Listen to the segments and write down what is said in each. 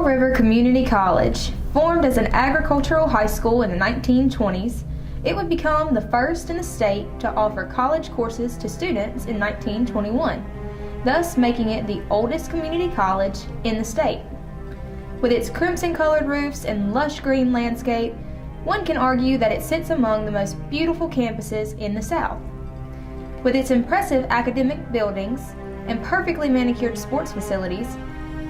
River Community College, formed as an agricultural high school in the 1920s, it would become the first in the state to offer college courses to students in 1921, thus making it the oldest community college in the state. With its crimson-colored roofs and lush green landscape, one can argue that it sits among the most beautiful campuses in the South. With its impressive academic buildings and perfectly manicured sports facilities,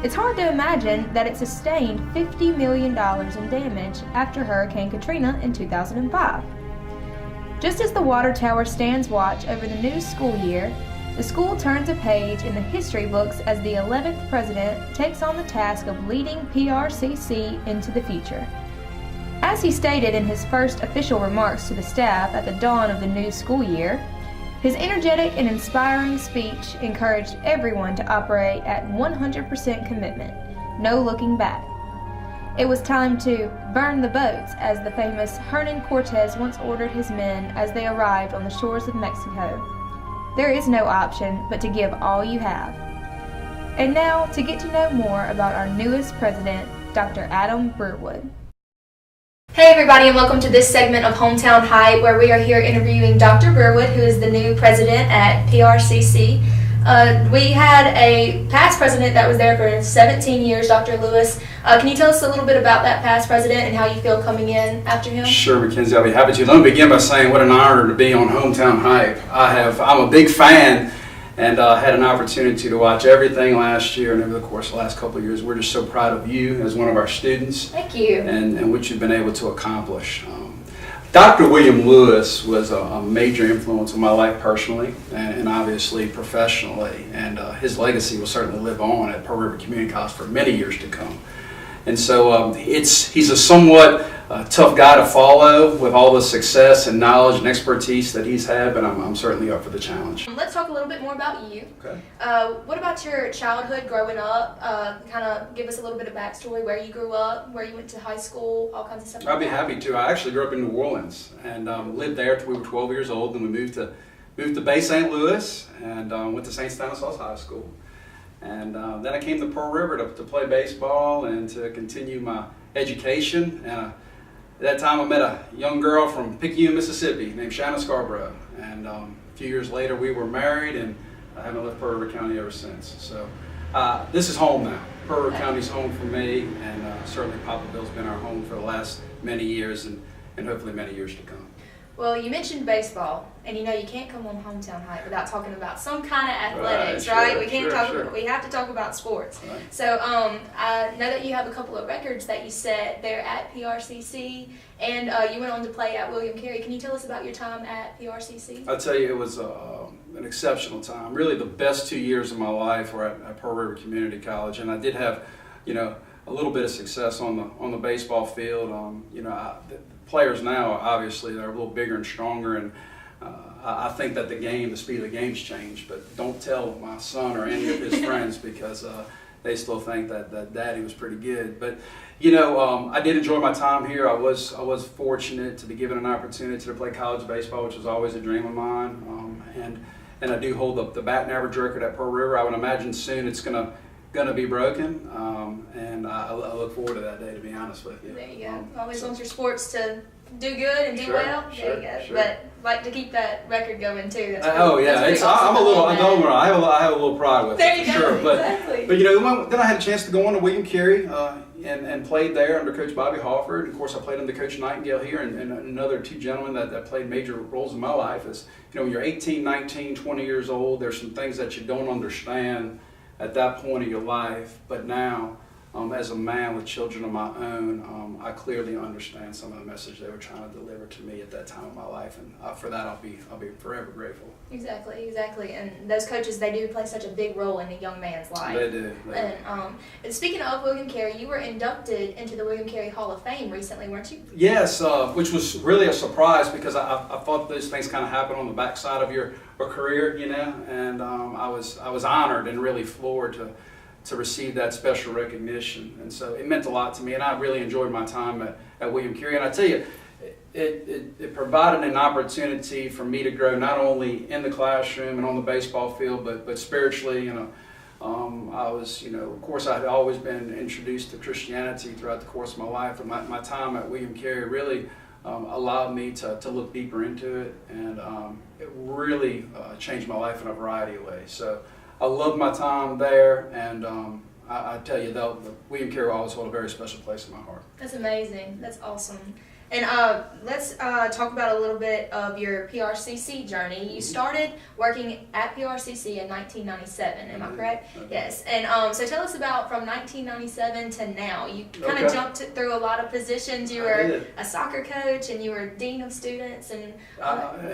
it's hard to imagine that it sustained $50 million in damage after Hurricane Katrina in 2005. Just as the water tower stands watch over the new school year, the school turns a page in the history books as the 11th president takes on the task of leading PRCC into the future. As he stated in his first official remarks to the staff at the dawn of the new school year, his energetic and inspiring speech encouraged everyone to operate at 100% commitment, no looking back. It was time to burn the boats, as the famous Hernan Cortez once ordered his men as they arrived on the shores of Mexico. There is no option but to give all you have. And now, to get to know more about our newest president, Dr. Adam Breerwood. Hey everybody, and welcome to this segment of Hometown Hype, where we are here interviewing Dr. Breerwood, who is the new president at PRCC. We had a past president that was there for 17 years, Dr. Lewis. Can you tell us a little bit about that past president and how you feel coming in after him? Sure, Mackenzie, I'll be happy to. Let me begin by saying what an honor to be on Hometown Hype. I'm a big fan and had an opportunity to watch everything last year and over the course of the last couple of years. We're just so proud of you as one of our students. Thank you. And what you've been able to accomplish. Dr. William Lewis was a major influence on my life personally and obviously professionally, and his legacy will certainly live on at Pearl River Community College for many years to come. And so he's a somewhat tough guy to follow with all the success and knowledge and expertise that he's had, but I'm certainly up for the challenge. Let's talk a little bit more about you. Okay. What about your childhood growing up? Kind of give us a little bit of backstory, where you grew up, where you went to high school, all kinds of stuff. I'd be happy to. I actually grew up in New Orleans and lived there until we were 12 years old, and we moved to Bay St. Louis and went to St. Stanislaus High School. And then I came to Pearl River to play baseball and to continue my education. And at that time I met a young girl from Picayune, Mississippi named Shanna Scarborough. And a few years later we were married, and I haven't left Pearl River County ever since. So this is home now. Pearl River County's home for me, and certainly Poplarville's been our home for the last many years and hopefully many years to come. Well, you mentioned baseball, and you can't come on Hometown Hype without talking about some kind of athletics, right? We can't talk. We have to talk about sports. Right. So I know that you have a couple of records that you set there at PRCC, and you went on to play at William Carey. Can you tell us about your time at PRCC? I'll tell you, it was an exceptional time. Really, the best 2 years of my life were at Pearl River Community College, and I did have, a little bit of success on the baseball field. The players now, obviously, they're a little bigger and stronger, and I think that the speed of the game's changed. But don't tell my son or any of his friends, because they still think that Daddy was pretty good. But I did enjoy my time here. I was fortunate to be given an opportunity to play college baseball, which was always a dream of mine. And I do hold the batting average record at Pearl River. I would imagine soon it's gonna be broken, and I look forward to that day, to be honest with you. There you go. Always want your sports to do good and do well. Sure, there you go. sure. But like to keep that record going too. That's That's awesome. I have a little pride with there it, you for go. sure. But Exactly. then I had a chance to go on to William Carey and played there under Coach Bobby Hawford. Of course, I played under Coach Nightingale here, and another two gentlemen that played major roles in my life. Is when you're 18, 19, 20 years old, there's some things that you don't understand at that point of your life, but now, as a man with children of my own, I clearly understand some of the message they were trying to deliver to me at that time of my life, and for that I'll be forever grateful. Exactly. And those coaches, they do play such a big role in a young man's life. They do. And speaking of William Carey, you were inducted into the William Carey Hall of Fame recently, weren't you? Yes, which was really a surprise, because I thought those things kind of happen on the backside of your career, and I was honored and really floored to receive that special recognition, and so it meant a lot to me, and I really enjoyed my time at William Carey. And I tell you, it provided an opportunity for me to grow not only in the classroom and on the baseball field, but spiritually, I was, of course, I'd always been introduced to Christianity throughout the course of my life, and my time at William Carey really allowed me to look deeper into it, and it really changed my life in a variety of ways. So I loved my time there, and I tell you, William Carey will always hold a very special place in my heart. That's amazing. That's awesome. And let's talk about a little bit of your PRCC journey. You started working at PRCC in 1997, am I correct? Yes. And so tell us about from 1997 to now. You kind of jumped through a lot of positions. You were a soccer coach, and you were dean of students, and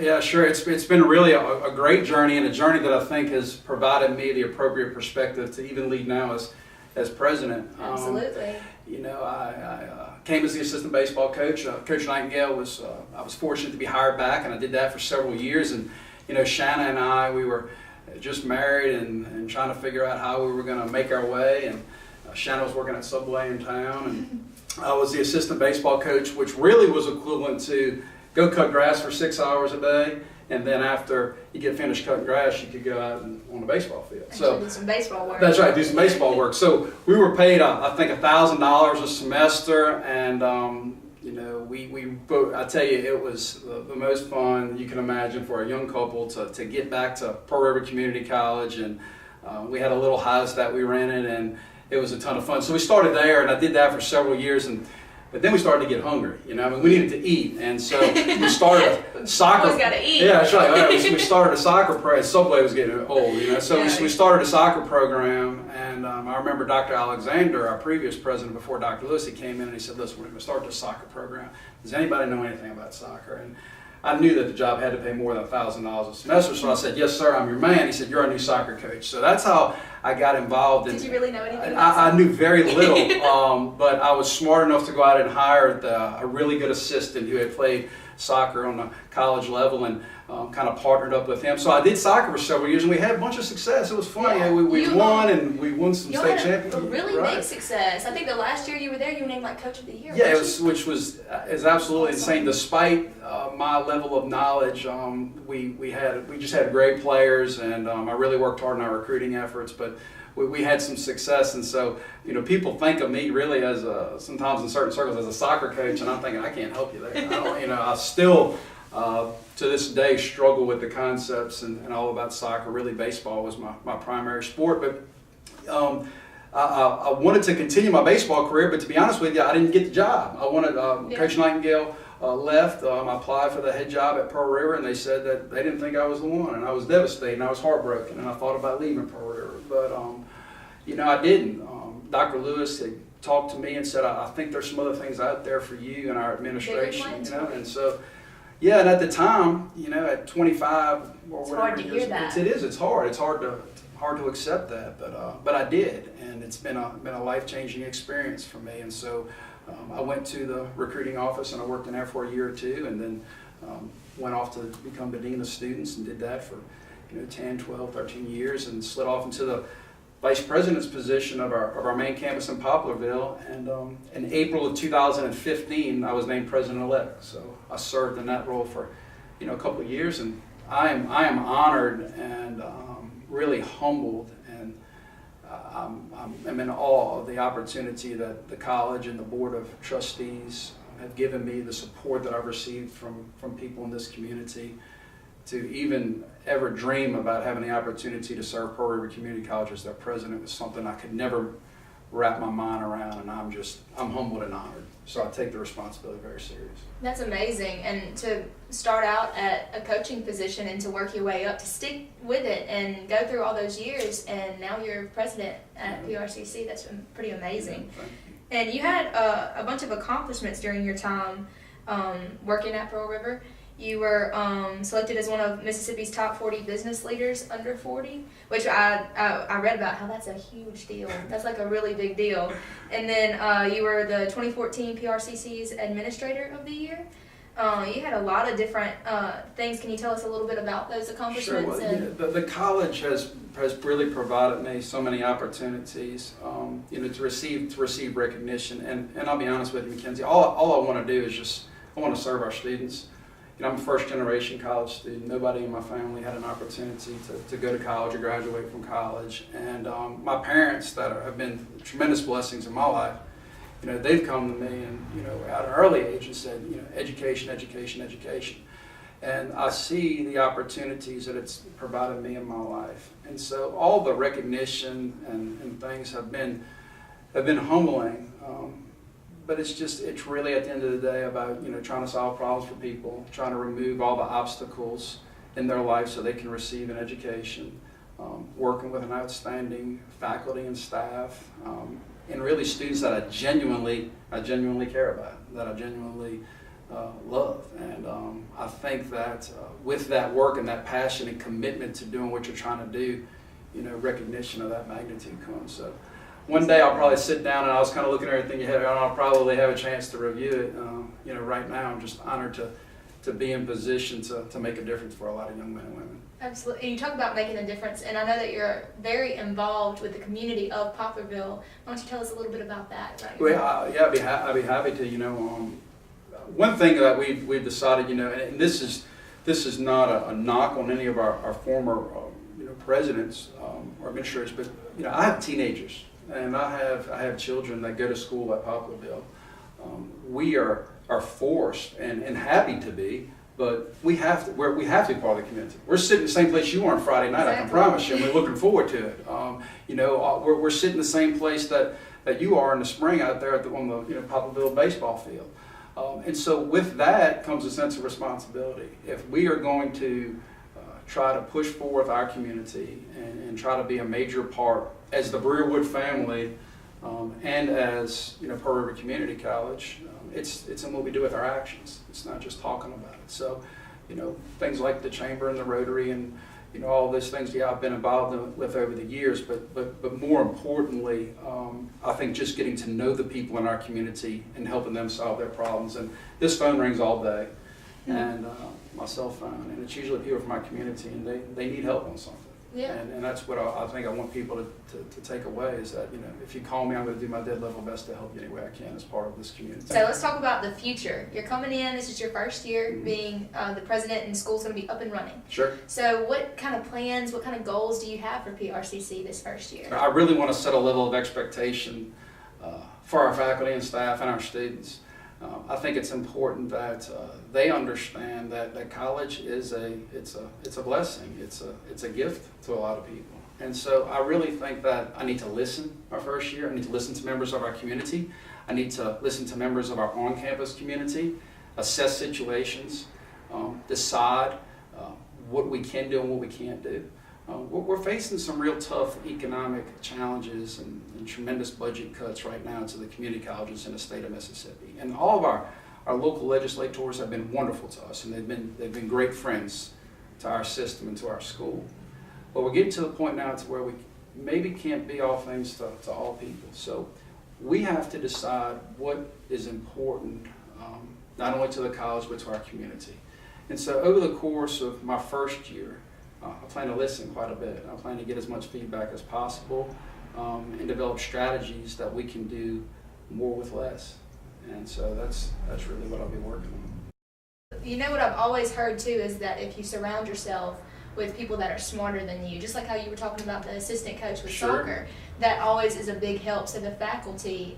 yeah, sure. It's been really a great journey, and a journey that I think has provided me the appropriate perspective to even lead now as president. Absolutely. I came as the assistant baseball coach. Coach Nightingale I was fortunate to be hired back, and I did that for several years. And Shanna and I, we were just married and trying to figure out how we were going to make our way. And Shanna was working at Subway in town, and I was the assistant baseball coach, which really was equivalent to go cut grass for 6 hours a day. And then after you get finished cutting grass, you could go out on the baseball field. So do some baseball work. That's right, do some baseball work. So we were paid, I think, $1,000 a semester, and I tell you, it was the most fun you can imagine for a young couple to get back to Pearl River Community College, and we had a little house that we rented, and it was a ton of fun. So we started there, and I did that for several years, but then we started to get hungry. We needed to eat, and so we started a soccer. Always got to eat. Yeah, that's right. We started a soccer program. Subway was getting old, So we started a soccer program, and I remember Dr. Alexander, our previous president before Dr. Lewis, he came in and he said, "Listen, we're going to start this soccer program. Does anybody know anything about soccer?" And I knew that the job had to pay more than $1,000 a semester, so I said, "Yes, sir, I'm your man." He said, "You're our new soccer coach." So that's how I got involved. Did you really know anything about soccer? I knew very little, but I was smart enough to go out and hire a really good assistant who had played soccer on the college level, and kind of partnered up with him. So I did soccer for several years, and we had a bunch of success. It was funny. Yeah. We won, and we won some state championships. A really big success. I think the last year you were there, you were named like Coach of the Year. Yeah, which was absolutely insane. Despite my level of knowledge, we just had great players, and I really worked hard in our recruiting efforts. But we had some success, and so people think of me really as sometimes in certain circles as a soccer coach, and I'm thinking I can't help you there. I still to this day struggle with the concepts and all about soccer. Really, baseball was my primary sport, but I wanted to continue my baseball career, but to be honest with you, I didn't get the job. I wanted Coach Nightingale left. I applied for the head job at Pearl River, and they said that they didn't think I was the one, and I was devastated, and I was heartbroken, and I thought about leaving Pearl River, but I didn't. Dr. Lewis had talked to me and said, I think there's some other things out there for you and our administration, and so, yeah, and at the time, at 25 or it's whatever, hard to hear that. It's hard. It's hard to accept that, but I did, and it's been a life-changing experience for me, and so I went to the recruiting office, and I worked in there for a year or two, and then went off to become the dean of students, and did that for 10, 12, 13 years, and slid off into the vice president's position of our main campus in Poplarville, and in April of 2015, I was named president-elect. So I served in that role for a couple of years, and I am honored and really humbled, and I'm in awe of the opportunity that the college and the board of trustees have given me, the support that I've received from people in this community, to even ever dream about having the opportunity to serve Pearl River Community College as their president was something I could never wrap my mind around, and I'm humbled and honored. So I take the responsibility very serious. That's amazing, and to start out at a coaching position and to work your way up, to stick with it and go through all those years, and now you're president at PRCC, that's pretty amazing. Yeah, thank you. And you had a bunch of accomplishments during your time working at Pearl River. You were selected as one of Mississippi's top 40 business leaders under 40, which I read about how that's a huge deal. That's like a really big deal. And then you were the 2014 PRCC's Administrator of the Year. You had a lot of different things. Can you tell us a little bit about those accomplishments? Sure. Well, the college has really provided me so many opportunities, to receive recognition. And I'll be honest with you, Mackenzie, all I want to do is I want to serve our students. I'm a first generation college student. Nobody in my family had an opportunity to go to college or graduate from college. And my parents that have been tremendous blessings in my life, they've come to me and, at an early age and said, education, education, education. And I see the opportunities that it's provided me in my life. And so all the recognition and things have been humbling. But it's really at the end of the day about, trying to solve problems for people, trying to remove all the obstacles in their life so they can receive an education, working with an outstanding faculty and staff, and really students that I genuinely care about, that I genuinely love. And I think that with that work and that passion and commitment to doing what you're trying to do, recognition of that magnitude comes. So one day I'll probably sit down, and I was kind of looking at everything you had, and I'll probably have a chance to review it. Right now I'm just honored to be in position to make a difference for a lot of young men and women. Absolutely. And you talk about making a difference, and I know that you're very involved with the community of Poplarville. Why don't you tell us a little bit about that? Well, yeah, I'd be happy to. One thing that we've decided, and this is not a knock on any of our former presidents or administrators, but I have teenagers and I have children that go to school at Poplarville. We are forced and happy to be, but we have to be part of the community. We're sitting in the same place you are on Friday night. Exactly. I can promise you, and we're looking forward to it. We're sitting in the same place that you are in the spring out there on the Poplarville baseball field. And so with that comes a sense of responsibility. If we are going to try to push forward our community and try to be a major part as the Breerwood family and as Pearl River Community College, it's in what we do with our actions. It's not just talking about it. So things like the chamber and the Rotary and all those things, I've been involved with over the years, but more importantly, I think just getting to know the people in our community and helping them solve their problems. And this phone rings all day, and my cell phone, and it's usually people from my community, and they need help on something. Yeah. And that's what I think I want people to take away is that, if you call me, I'm going to do my dead level best to help you any way I can as part of this community. So let's talk about the future. You're coming in, this is your first year being the president, and school's going to be up and running. Sure. So what kind of plans, what kind of goals do you have for PRCC this first year? I really want to set a level of expectation for our faculty and staff and our students. I think it's important that they understand that college is a blessing. It's a gift to a lot of people. And so I really think that I need to listen our first year. I need to listen to members of our community. I need to listen to members of our on-campus community, assess situations, decide what we can do and what we can't do. We're facing some real tough economic challenges and tremendous budget cuts right now to the community colleges in the state of Mississippi. And all of our local legislators have been wonderful to us, and they've been great friends to our system and to our school. But we're getting to the point now to where we maybe can't be all things to all people. So we have to decide what is important, not only to the college but to our community. And so over the course of my first year, I plan to listen quite a bit. I plan to get as much feedback as possible and develop strategies that we can do more with less. And so that's really what I'll be working on. What I've always heard too is that if you surround yourself with people that are smarter than you, just like how you were talking about the assistant coach with soccer, that always is a big help. So the faculty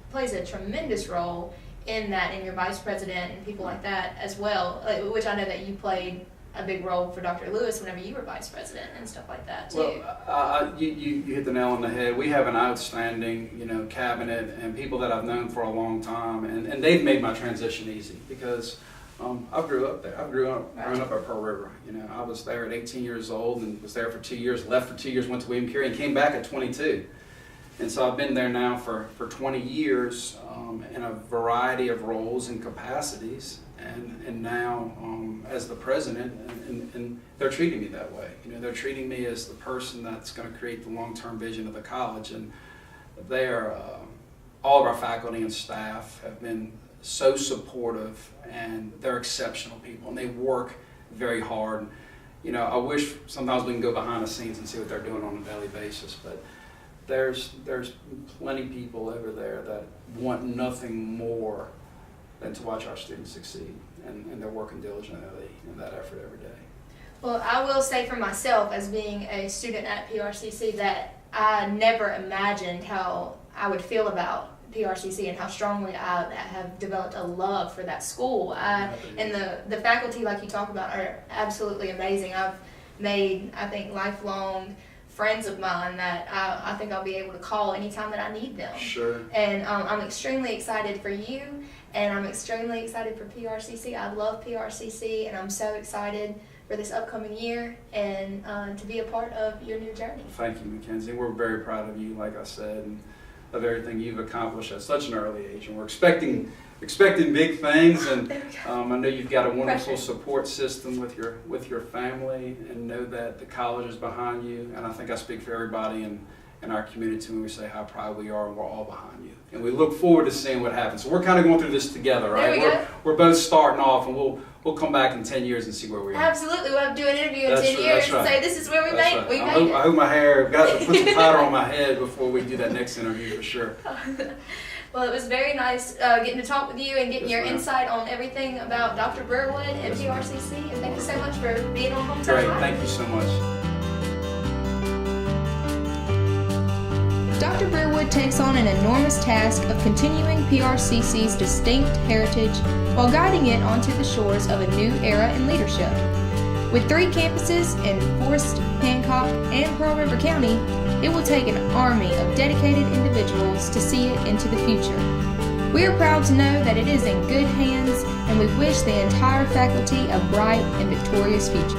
plays a tremendous role in that, and your vice president and people like that as well, which I know that you played a big role for Dr. Lewis whenever you were vice president and stuff like that too. Well, you hit the nail on the head. We have an outstanding, cabinet and people that I've known for a long time, and they've made my transition easy because I grew up there. Growing up at Pearl River. I was there at 18 years old and was there for 2 years, left for 2 years, went to William Carey, and came back at 22. And so I've been there now for 20 years in a variety of roles and capacities. And now as the president, and they're treating me that way. They're treating me as the person that's going to create the long-term vision of the college. And all of our faculty and staff have been so supportive, and they're exceptional people, and they work very hard. I wish sometimes we can go behind the scenes and see what they're doing on a daily basis, but there's plenty of people over there that want nothing more than to watch our students succeed. and they're working diligently in that effort every day. Well, I will say for myself, as being a student at PRCC, that I never imagined how I would feel about PRCC and how strongly I have developed a love for that school. And the faculty, like you talk about, are absolutely amazing. I've made, I think, lifelong friends of mine that I think I'll be able to call anytime that I need them. Sure. And I'm extremely excited for you, and I'm extremely excited for PRCC. I love PRCC, and I'm so excited for this upcoming year and to be a part of your new journey. Thank you, Mackenzie. We're very proud of you, like I said, and of everything you've accomplished at such an early age. And we're expecting big things, and I know you've got a wonderful support system with your family, and know that the college is behind you. And I think I speak for everybody in our community when we say how proud we are, and we're all behind you. And we look forward to seeing what happens. So we're kind of going through this together, right? We're both starting off, and we'll come back in 10 years and see where we are. Absolutely. We'll have to do an interview in 10 years and say this is where we made it. I hope my hair, got to put some powder on my head before we do that next interview for sure. Well, it was very nice getting to talk with you and getting your insight on everything about Dr. Breerwood and PRCC. And thank you so much for being on Hometown Great. Live. Thank you so much. Dr. Breerwood takes on an enormous task of continuing PRCC's distinct heritage while guiding it onto the shores of a new era in leadership. With 3 campuses in Forest, Hancock, and Pearl River County, it will take an army of dedicated individuals to see it into the future. We are proud to know that it is in good hands, and we wish the entire faculty a bright and victorious future.